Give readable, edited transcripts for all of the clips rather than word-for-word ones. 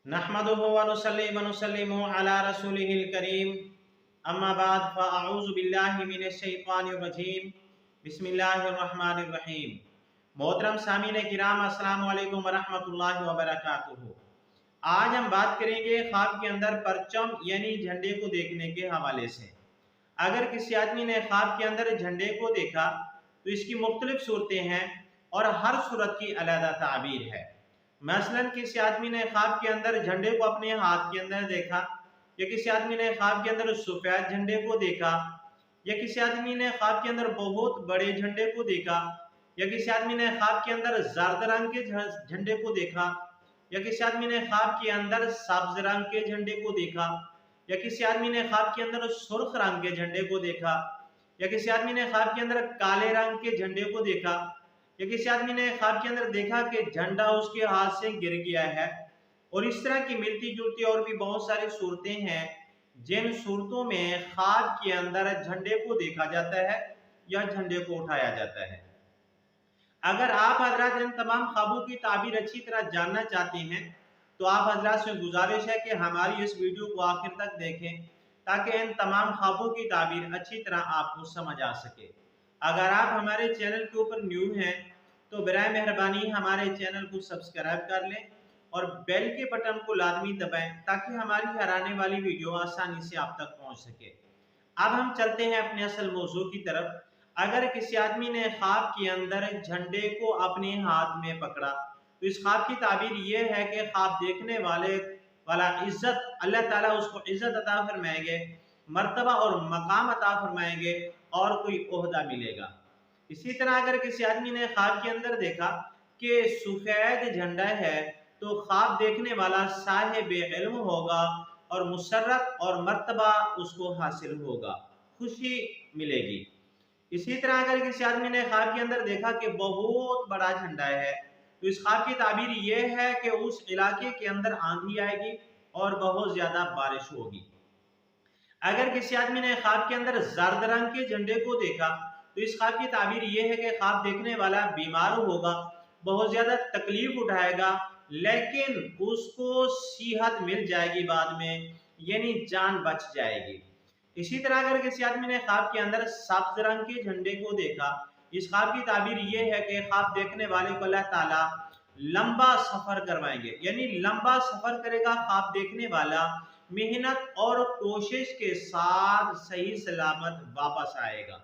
नहमदुहु व नुसल्ली व नुसल्लिमु अला रसूलिहिल करीम अम्मा बाद फ़अऊज़ु बिल्लाहि मिनश शैतानिर रजीम बिस्मिल्लाहिर रहमानिर रहीम। मोहतरम सामीन किराम, अस्सलामु अलैकुम व रहमतुल्लाहि व बरकातुहू। आज हम बात करेंगे ख्वाब के अंदर परचम यानी झंडे को देखने के हवाले से। अगर किसी आदमी ने ख्वाब के अंदर झंडे को देखा तो इसकी मुख्तलिफ सूरतें हैं और हर सूरत की अलग ताबीर है। मसलन किसी आदमी ने ख्वाब के अंदर झंडे को अपने हाथ के अंदर देखा, या किसी आदमी ने ख्वाब के अंदर सफेद झंडे को देखा, या किसी आदमी ने ख्वाब के अंदर बहुत बड़े झंडे को देखा, या किसी आदमी ने ख्वाब के अंदर जर्द रंग के झंडे को देखा, या किसी आदमी ने ख्वाब के अंदर सब्ज रंग के झंडे को देखा, या किसी आदमी ने ख्वाब के अंदर सुर्ख रंग के झंडे को देखा, या किसी आदमी ने ख्वाब के अंदर काले रंग के झंडे को देखा, या किसी आदमी ने ख्वाब के अंदर देखा कि झंडा उसके हाथ से गिर गया है। और इस तरह की मिलती जुलती और भी बहुत सारी सूरतें हैं जिन सूरतों में ख्वाब के अंदर झंडे को देखा जाता है या झंडे को उठाया जाता है। अगर आप हजरात इन तमाम ख्वाबों की ताबीर अच्छी तरह जानना चाहते हैं तो आप हजरात से गुजारिश है कि हमारी इस वीडियो को आखिर तक देखें ताकि इन तमाम ख्वाबों की ताबीर अच्छी तरह आपको समझ आ सके। अगर आप हमारे चैनल के ऊपर न्यू हैं तो बराए मेहरबानी हमारे चैनल को सब्सक्राइब कर लें और बेल के बटन को लाजमी दबाएं ताकि हमारी हर आने वाली वीडियो आसानी से आप तक पहुंच सके। अब हम चलते हैं अपने असल मौजू की तरफ। अगर किसी आदमी ने ख्वाब के अंदर झंडे को अपने हाथ में पकड़ा तो इस ख्वाब की ताबीर ये है कि ख्वाब देखने वाला इज्जत अल्लाह ताला उसको इज्जत अता फरमाएंगे, मर्तबा और मकाम अता फरमाएंगे और कोई ओहदा मिलेगा। इसी तरह अगर किसी आदमी ने ख्वाब के अंदर देखा कि सफेद झंडा है तो ख्वाब देखने वाला साहिब इल्म होगा और मुसर्रत और मर्तबा उसको हासिल होगा, खुशी मिलेगी। इसी तरह अगर किसी आदमी ने ख्वाब के अंदर देखा कि बहुत बड़ा झंडा है तो इस ख्वाब की ताबीर ये है कि उस इलाके के अंदर आंधी आएगी और बहुत ज्यादा बारिश होगी। अगर किसी आदमी ने ख्वाब के अंदर जर्द रंग के झंडे को देखा तो इस ख्वाब की ताबीर ये है कि ख्वाब देखने वाला बीमार होगा, बहुत ज्यादा तकलीफ उठाएगा, लेकिन उसको सेहत मिल जाएगी बाद में, यानी जान बच जाएगी। इसी तरह अगर किसी आदमी ने ख्वाब के अंदर सब्ज रंग के झंडे को देखा, इस ख्वाब की ताबीर ये है कि ख्वाब देखने वाले को अल्लाह ताला लंबा सफर करवाएंगे, यानी लंबा सफर करेगा ख्वाब देखने वाला, मेहनत और कोशिश के साथ सही सलामत वापस आएगा।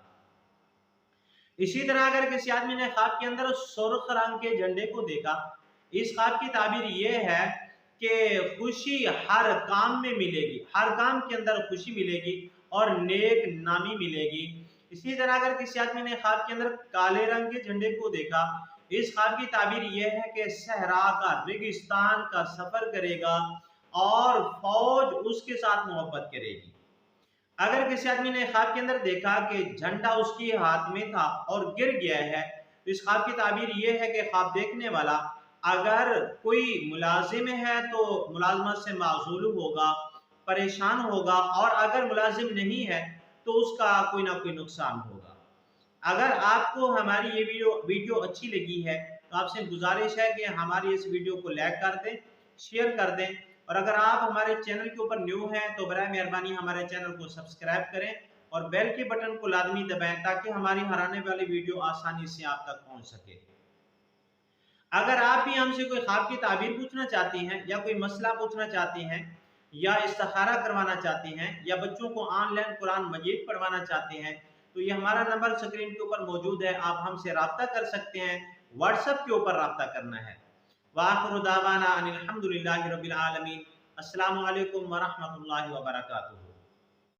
इसी तरह अगर किसी आदमी ने ख्वाब के अंदर सुर्ख रंग के झंडे को देखा, इस ख्वाब की ताबीर ये है कि खुशी हर काम में मिलेगी, हर काम के अंदर खुशी मिलेगी और नेक नामी मिलेगी। इसी तरह अगर किसी आदमी ने ख्वाब के अंदर काले रंग के झंडे को देखा, इस ख्वाब की ताबीर ये है कि सहरा का, रेगिस्तान का सफर करेगा और फौज उसके साथ मोहब्बत करेगी। अगर किसी आदमी ने ख्वाब के अंदर देखा कि झंडा उसके हाथ में था और गिर गया है तो इस ख्वाब की ताबीर ये है कि ख्वाब देखने वाला अगर कोई मुलाजिम है तो मुलाजमत से माजूल होगा, परेशान होगा, और अगर मुलाजिम नहीं है तो उसका कोई ना कोई नुकसान होगा। अगर आपको हमारी ये वीडियो अच्छी लगी है तो आपसे गुजारिश है कि हमारी इस वीडियो को लाइक कर दें, शेयर कर दें, और अगर आप हमारे चैनल के ऊपर न्यू हैं तो बराए मेहरबानी हमारे चैनल को सब्सक्राइब करें और बेल के बटन को लाजमी दबाएं ताकि हमारी हर आने वाली वीडियो आसानी से आप तक पहुंच सके। अगर आप भी हमसे कोई ख्वाब की ताबीर पूछना चाहते हैं या कोई मसला पूछना चाहते हैं या इस्तिखारा करवाना चाहते हैं या बच्चों को ऑनलाइन कुरान मजीद पढ़वाना चाहते हैं तो ये हमारा नंबर स्क्रीन के ऊपर मौजूद है, आप हमसे राब्ता कर सकते हैं। व्हाट्सएप के ऊपर राब्ता करना है। वाखिरु दावाना अनिल हम्दुलिल्लाहि रब्बिल आलमीन। अस्सलामु अलैकुम व रहमतुल्लाहि व बरकातुहू।